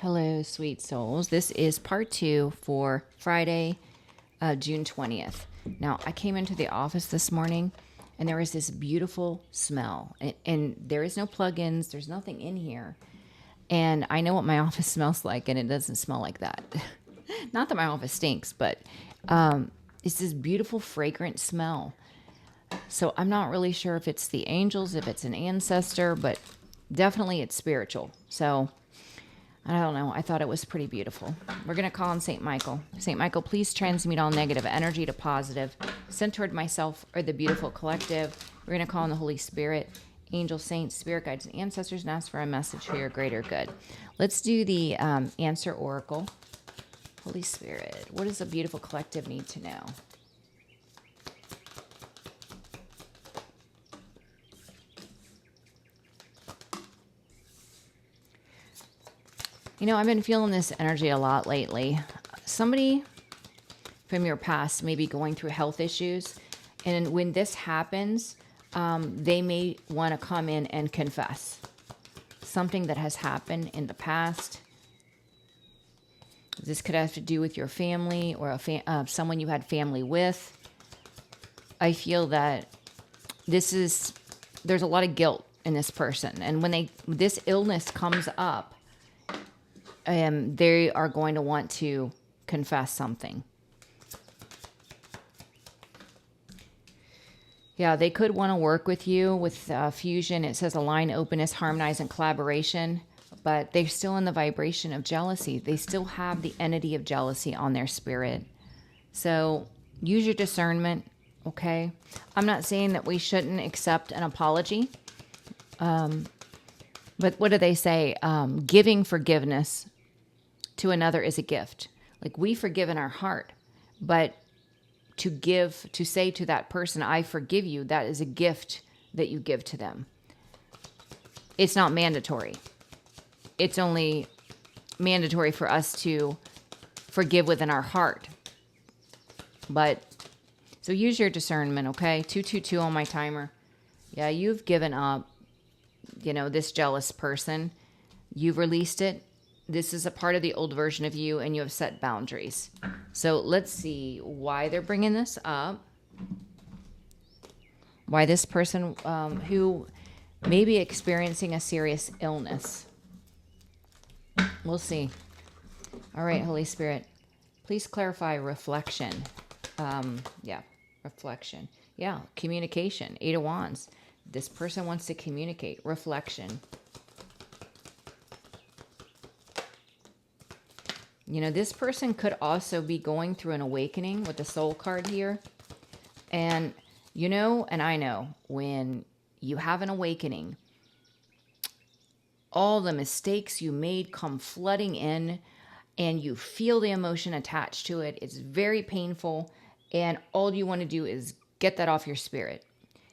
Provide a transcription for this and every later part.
Hello, sweet souls. This is part 2 for Friday, June 20th. Now, I came into the office this morning and there was this beautiful smell. And there is no plugins, there's nothing in here. And I know what my office smells like, and it doesn't smell like that. Not that my office stinks, but it's this beautiful, fragrant smell. So I'm not really sure if it's the angels, if it's an ancestor, but definitely it's spiritual. So I don't know. I thought it was pretty beautiful. We're going to call on St. Michael. St. Michael, please transmute all negative energy to positive, sent toward myself or the beautiful collective. We're going to call on the Holy Spirit, angels, saints, spirit guides, and ancestors, and ask for a message for your greater good. Let's do the answer oracle. Holy Spirit, what does the beautiful collective need to know? You know, I've been feeling this energy a lot lately. Somebody from your past may be going through health issues. And when this happens, they may want to come in and confess something that has happened in the past. This could have to do with your family or someone you had family with. I feel that there's a lot of guilt in this person. And when this illness comes up, they are going to want to confess something. Yeah, they could want to work with you with fusion. It says align, openness, harmonize, and collaboration. But they're still in the vibration of jealousy. They still have the entity of jealousy on their spirit. So use your discernment, okay? I'm not saying that we shouldn't accept an apology. But what do they say? Giving forgiveness to another is a gift. Like, we forgive in our heart, but to say to that person, I forgive you, that is a gift that you give to them. It's not mandatory. It's only mandatory for us to forgive within our heart. But, so use your discernment, okay? 222 on my timer. Yeah, you've given up, this jealous person. You've released it. This is a part of the old version of you, and you have set boundaries. So let's see why they're bringing this up. Why this person who may be experiencing a serious illness. We'll see. All right, Holy Spirit, please clarify reflection. Reflection. Yeah, communication. 8 of Wands. This person wants to communicate. Reflection. This person could also be going through an awakening with the soul card here. And and I know when you have an awakening, all the mistakes you made come flooding in and you feel the emotion attached to it. It's very painful. And all you want to do is get that off your spirit.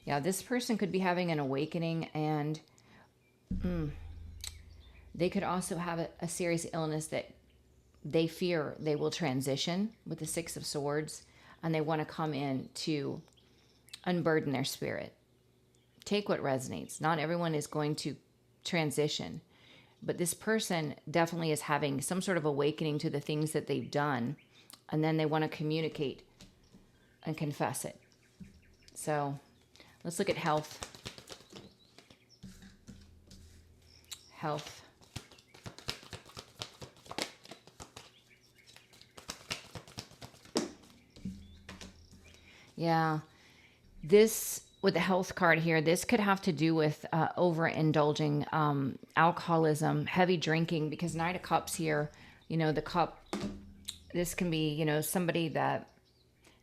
Yeah, this person could be having an awakening, and they could also have a serious illness that they fear they will transition with the 6 of Swords, and they want to come in to unburden their spirit. Take what resonates. Not everyone is going to transition, but this person definitely is having some sort of awakening to the things that they've done, and then they want to communicate and confess it. So let's look at health. Health. Yeah, this with the health card here, this could have to do with overindulging, alcoholism, heavy drinking, because Knight of Cups here, the cup, this can be, somebody that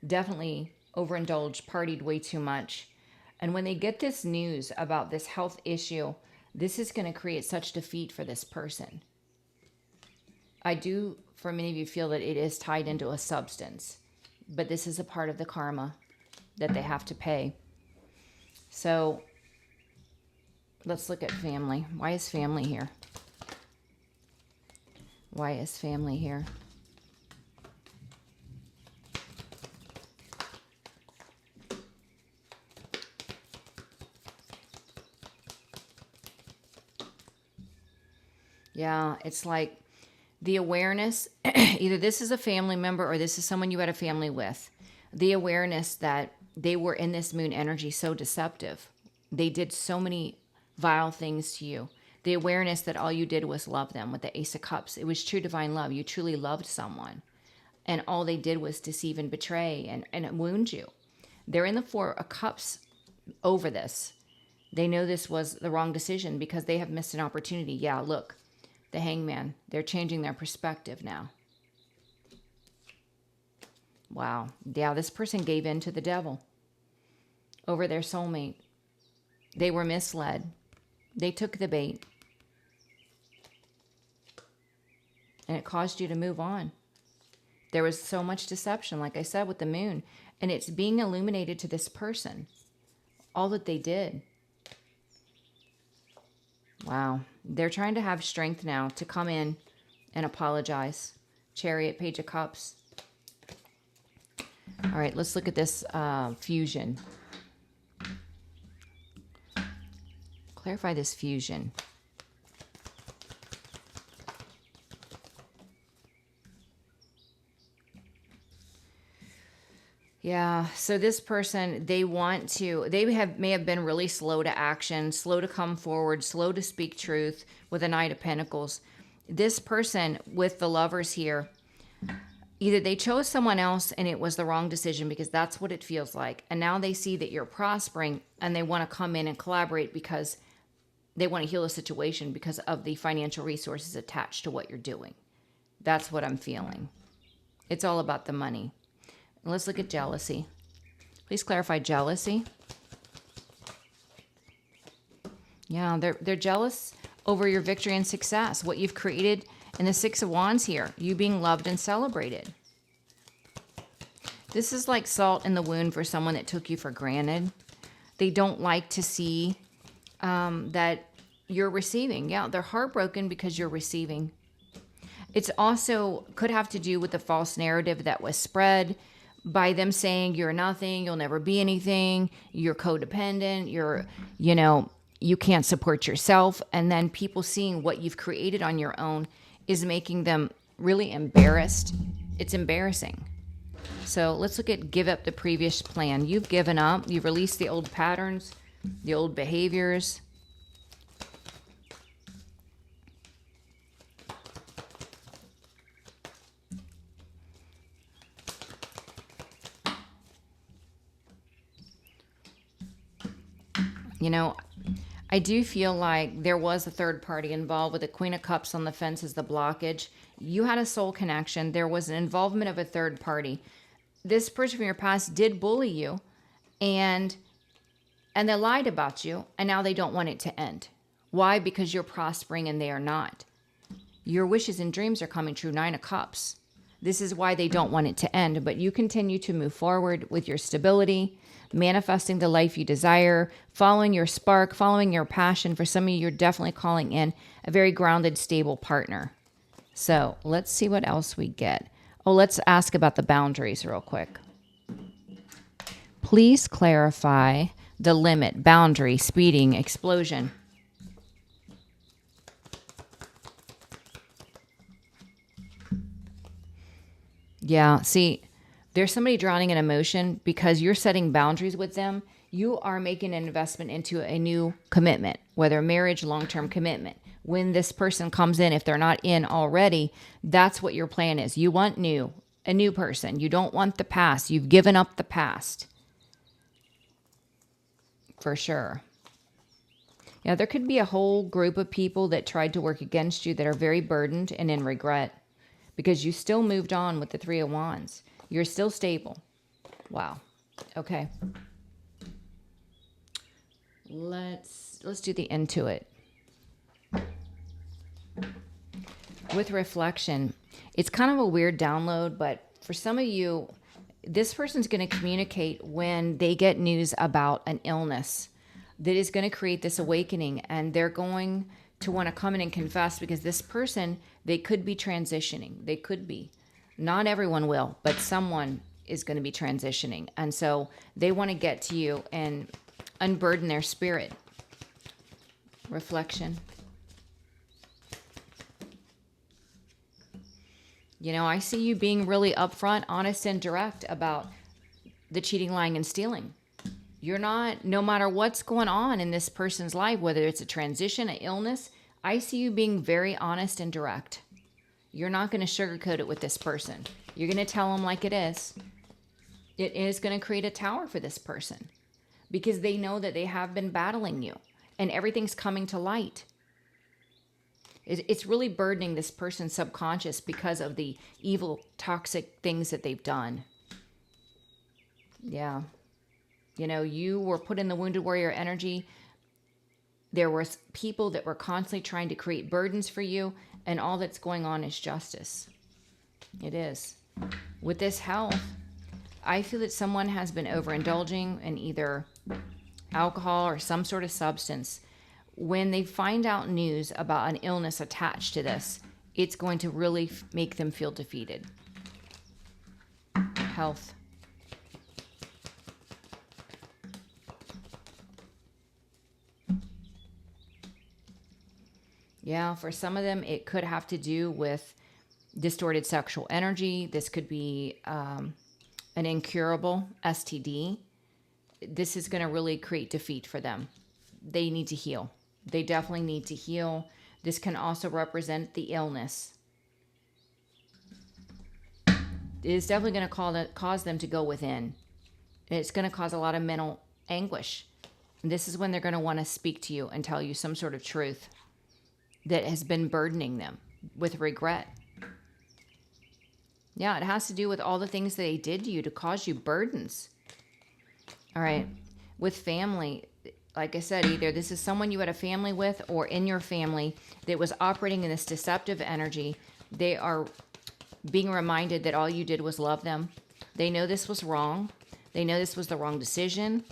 definitely overindulged, partied way too much. And when they get this news about this health issue, this is going to create such defeat for this person. I do, for many of you, feel that it is tied into a substance, but this is a part of the karma that they have to pay. So let's look at family. Why is family here? Why is family here? Yeah, it's like The awareness, either this is a family member or this is someone you had a family with, the awareness that they were in this moon energy so deceptive. They did so many vile things to you. The awareness that all you did was love them with the Ace of Cups. It was true divine love. You truly loved someone. And all they did was deceive and betray and wound you. They're in the Four of Cups over this. They know this was the wrong decision because they have missed an opportunity. Yeah, look, the Hangman. They're changing their perspective now. Wow. Yeah, this person gave in to the devil over their soulmate. They were misled. They took the bait. And it caused you to move on. There was so much deception, like I said, with the moon. And it's being illuminated to this person. All that they did. Wow. They're trying to have strength now to come in and apologize. Chariot, Page of Cups. All right, let's look at this fusion. Clarify this fusion. Yeah, so this person, they may have been really slow to action, slow to come forward, slow to speak truth with a Knight of Pentacles. This person with the Lovers here, either they chose someone else and it was the wrong decision because that's what it feels like. And now they see that you're prospering and they want to come in and collaborate because they want to heal the situation because of the financial resources attached to what you're doing. That's what I'm feeling. It's all about the money. Let's look at jealousy. Please clarify jealousy. Yeah, they're jealous over your victory and success, what you've created in the Six of Wands here, you being loved and celebrated. This is like salt in the wound for someone that took you for granted. They don't like to see that you're receiving. Yeah, they're heartbroken because you're receiving. It's also could have to do with the false narrative that was spread by them saying you're nothing, you'll never be anything, you're codependent, you can't support yourself. And then people seeing what you've created on your own is making them really embarrassed. It's embarrassing. So let's look at give up the previous plan. You've given up. You've released the old patterns, the old behaviors. I do feel like there was a third party involved with the Queen of Cups on the fence as the blockage. You had a soul connection. There was an involvement of a third party. This person from your past did bully you and they lied about you, and now they don't want it to end. Why? Because you're prospering and they are not. Your wishes and dreams are coming true. 9 of Cups. This is why they don't want it to end, but you continue to move forward with your stability, manifesting the life you desire, following your spark, following your passion. For some of you, you're definitely calling in a very grounded, stable partner. So let's see what else we get. Oh, let's ask about the boundaries real quick. Please clarify the limit, boundary, speeding, explosion. Yeah, see, there's somebody drowning in emotion because you're setting boundaries with them. You are making an investment into a new commitment, whether marriage, long-term commitment. When this person comes in, if they're not in already, that's what your plan is. You want a new person. You don't want the past. You've given up the past. For sure. Yeah, there could be a whole group of people that tried to work against you that are very burdened and in regret because you still moved on with the Three of Wands. You're still stable. Wow. Okay. Let's do the intuit. With reflection, it's kind of a weird download, but for some of you, this person's going to communicate when they get news about an illness that is going to create this awakening, and they're going to want to come in and confess because this person, they could be transitioning. They could be. Not everyone will, but someone is going to be transitioning. And so they want to get to you and unburden their spirit. Reflection. You know, I see you being really upfront, honest, and direct about the cheating, lying, and stealing. You're not, no matter what's going on in this person's life, whether it's a transition, an illness, I see you being very honest and direct. You're not going to sugarcoat it with this person. You're going to tell them like it is. It is going to create a tower for this person because they know that they have been battling you and everything's coming to light. It's really burdening this person's subconscious because of the evil, toxic things that they've done. Yeah. You know, you were put in the wounded warrior energy. There were people that were constantly trying to create burdens for you, and all that's going on is justice. It is. With this health, I feel that someone has been overindulging in either alcohol or some sort of substance. When they find out news about an illness attached to this, it's going to really make them feel defeated. Health. Yeah, for some of them, it could have to do with distorted sexual energy. This could be an incurable STD. This is going to really create defeat for them. They need to heal. They definitely need to heal. This can also represent the illness. It is definitely going to cause them to go within. It's going to cause a lot of mental anguish. And this is when they're going to want to speak to you and tell you some sort of truth that has been burdening them with regret. Yeah, it has to do with all the things that they did to you to cause you burdens. All right. With family, like I said, either this is someone you had a family with or in your family that was operating in this deceptive energy. They are being reminded that all you did was love them. They know this was wrong. They know this was the wrong decision,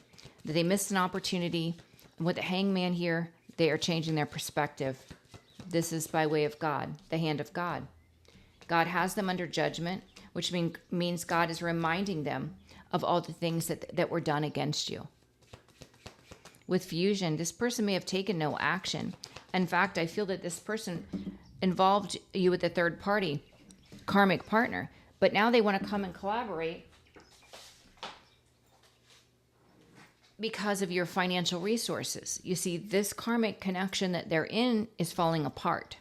that they missed an opportunity. And with the hangman here, they are changing their perspective. This is by way of God, the hand of God. God has them under judgment, which means God is reminding them of all the things that were done against you. With fusion, this person may have taken no action. In fact, I feel that this person involved you with a third party, karmic partner, but now they want to come and collaborate because of your financial resources. You see, this karmic connection that they're in is falling apart.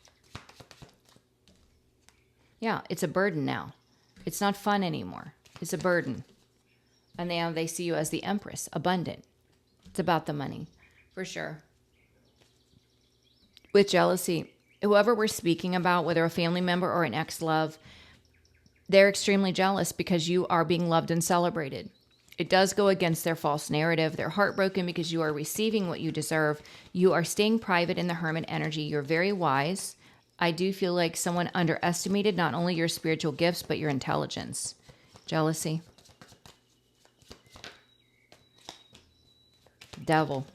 Yeah, it's a burden now. It's not fun anymore. It's a burden. And now they see you as the Empress, abundant. It's about the money, for sure. With jealousy, whoever we're speaking about, whether a family member or an ex-love, they're extremely jealous because you are being loved and celebrated. It does go against their false narrative. They're heartbroken because you are receiving what you deserve. You are staying private in the hermit energy. You're very wise. I do feel like someone underestimated not only your spiritual gifts, but your intelligence. Jealousy. Devil.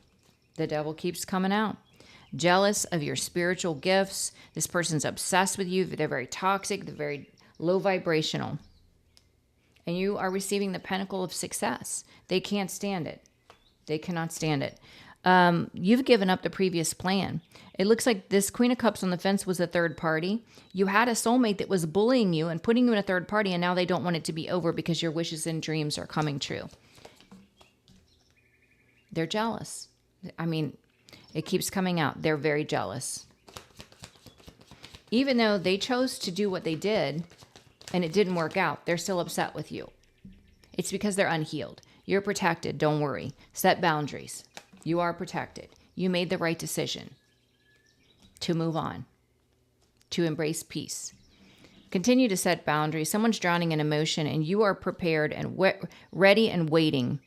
The devil keeps coming out. Jealous of your spiritual gifts. This person's obsessed with you. They're very toxic. They're very low vibrational. And you are receiving the pinnacle of success. They can't stand it. They cannot stand it. You've given up the previous plan. It looks like this Queen of Cups on the fence was a third party. You had a soulmate that was bullying you and putting you in a third party, and now they don't want it to be over because your wishes and dreams are coming true. They're jealous. I mean, it keeps coming out. They're very jealous. Even though they chose to do what they did and it didn't work out, they're still upset with you. It's because they're unhealed. You're protected. Don't worry. Set boundaries. You are protected. You made the right decision to move on, to embrace peace. Continue to set boundaries. Someone's drowning in emotion, and you are prepared and ready and waiting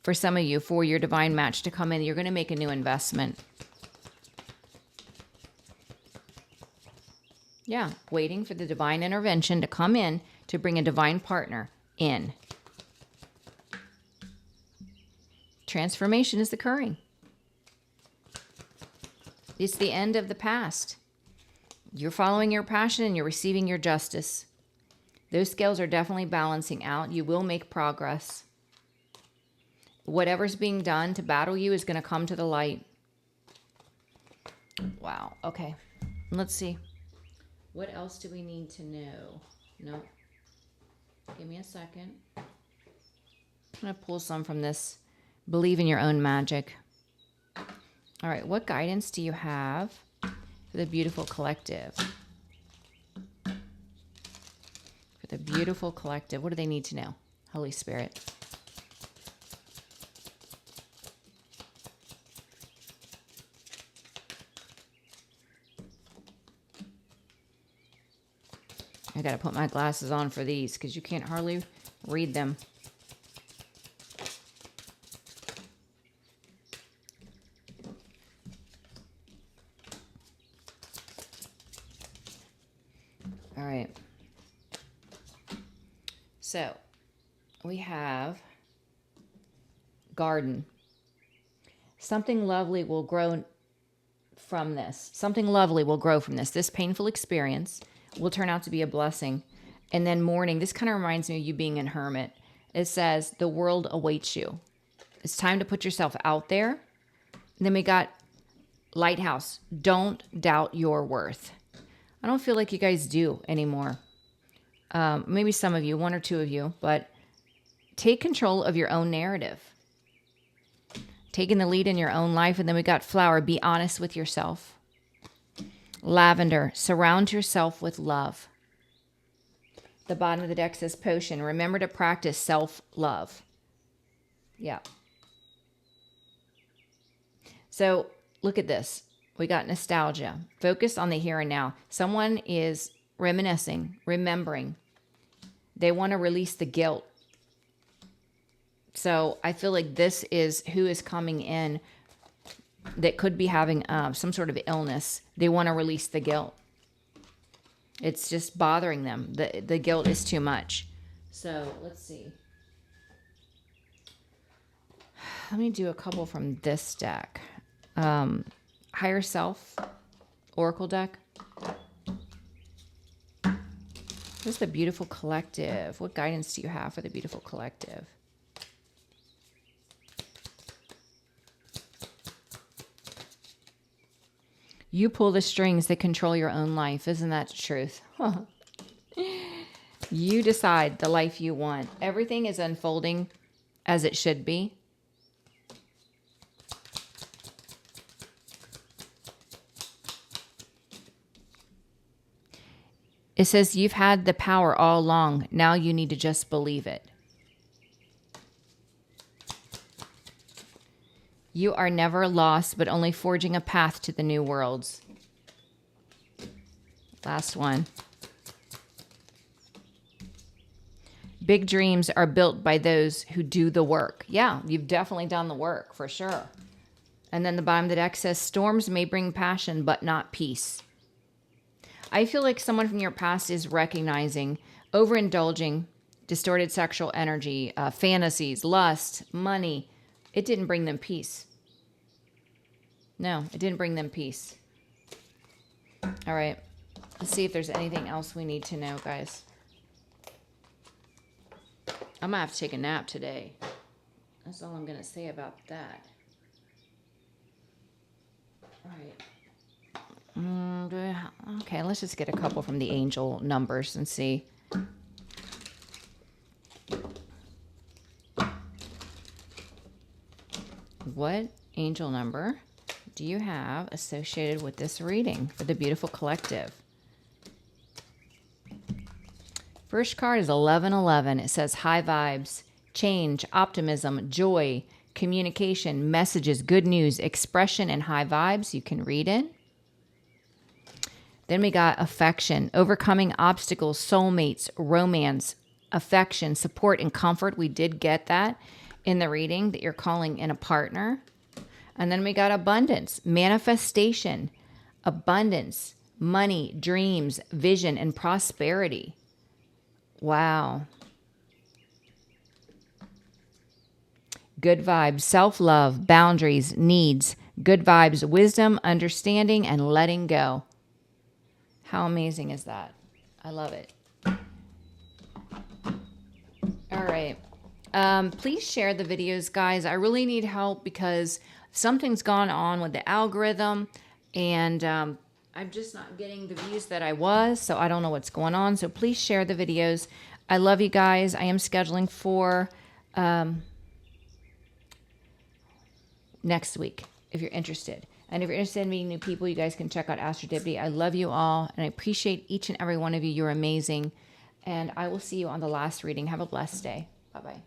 for some of you for your divine match to come in. You're going to make a new investment. Yeah, waiting for the divine intervention to come in to bring a divine partner in. Transformation is occurring. It's the end of the past. You're following your passion and you're receiving your justice. Those scales are definitely balancing out. You will make progress. Whatever's being done to battle you is going to come to the light. Wow. Okay. Let's see. What else do we need to know? No. Give me a second. I'm going to pull some from this Believe in Your Own Magic. All right. What guidance do you have for the beautiful collective? For the beautiful collective. What do they need to know? Holy Spirit. I got to put my glasses on for these because you can't hardly read them. All right. So we have garden. Something lovely will grow from this. Something lovely will grow from this. This painful experience will turn out to be a blessing. And then mourning. This kind of reminds me of you being a hermit. It says the world awaits you. It's time to put yourself out there. And then we got lighthouse. Don't doubt your worth. I don't feel like you guys do anymore. Maybe some of you, one or two of you, but take control of your own narrative. Taking the lead in your own life. And then we got flower. Be honest with yourself. Lavender. Surround yourself with love. The bottom of the deck says potion. Remember to practice self-love. Yeah. So look at this. We got nostalgia. Focus on the here and now. Someone is reminiscing, remembering. They want to release the guilt. So I feel like this is who is coming in that could be having some sort of illness. They want to release the guilt. It's just bothering them. The guilt is too much. So let's see. Let me do a couple from this deck. Higher Self, Oracle deck. What's the beautiful collective? What guidance do you have for the beautiful collective? You pull the strings that control your own life. Isn't that the truth? You decide the life you want. Everything is unfolding as it should be. It says you've had the power all along. Now you need to just believe it. You are never lost, but only forging a path to the new worlds. Last one. Big dreams are built by those who do the work. Yeah, you've definitely done the work, for sure. And then the bottom of the deck says, storms may bring passion, but not peace. I feel like someone from your past is recognizing overindulging, distorted sexual energy, fantasies, lust, money. It didn't bring them peace. No, it didn't bring them peace. All right. Let's see if there's anything else we need to know, guys. I'm going to have to take a nap today. That's all I'm going to say about that. All right. Okay, let's just get a couple from the angel numbers and see. What angel number do you have associated with this reading for the beautiful collective? First card is 1111. It says high vibes, change, optimism, joy, communication, messages, good news, expression, and high vibes. You can read it. Then we got affection, overcoming obstacles, soulmates, romance, affection, support, and comfort. We did get that in the reading that you're calling in a partner. And then we got abundance, manifestation, abundance, money, dreams, vision, and prosperity. Wow. Good vibes, self-love, boundaries, needs, good vibes, wisdom, understanding, and letting go. How amazing is that? I love it. All right. Please share the videos, guys. I really need help because something's gone on with the algorithm, and I'm just not getting the views that I was, so I don't know what's going on. So please share the videos. I love you guys. I am scheduling for next week if you're interested. And if you're interested in meeting new people, you guys can check out Astro Divinity. I love you all, and I appreciate each and every one of you. You're amazing. And I will see you on the last reading. Have a blessed day. Bye-bye.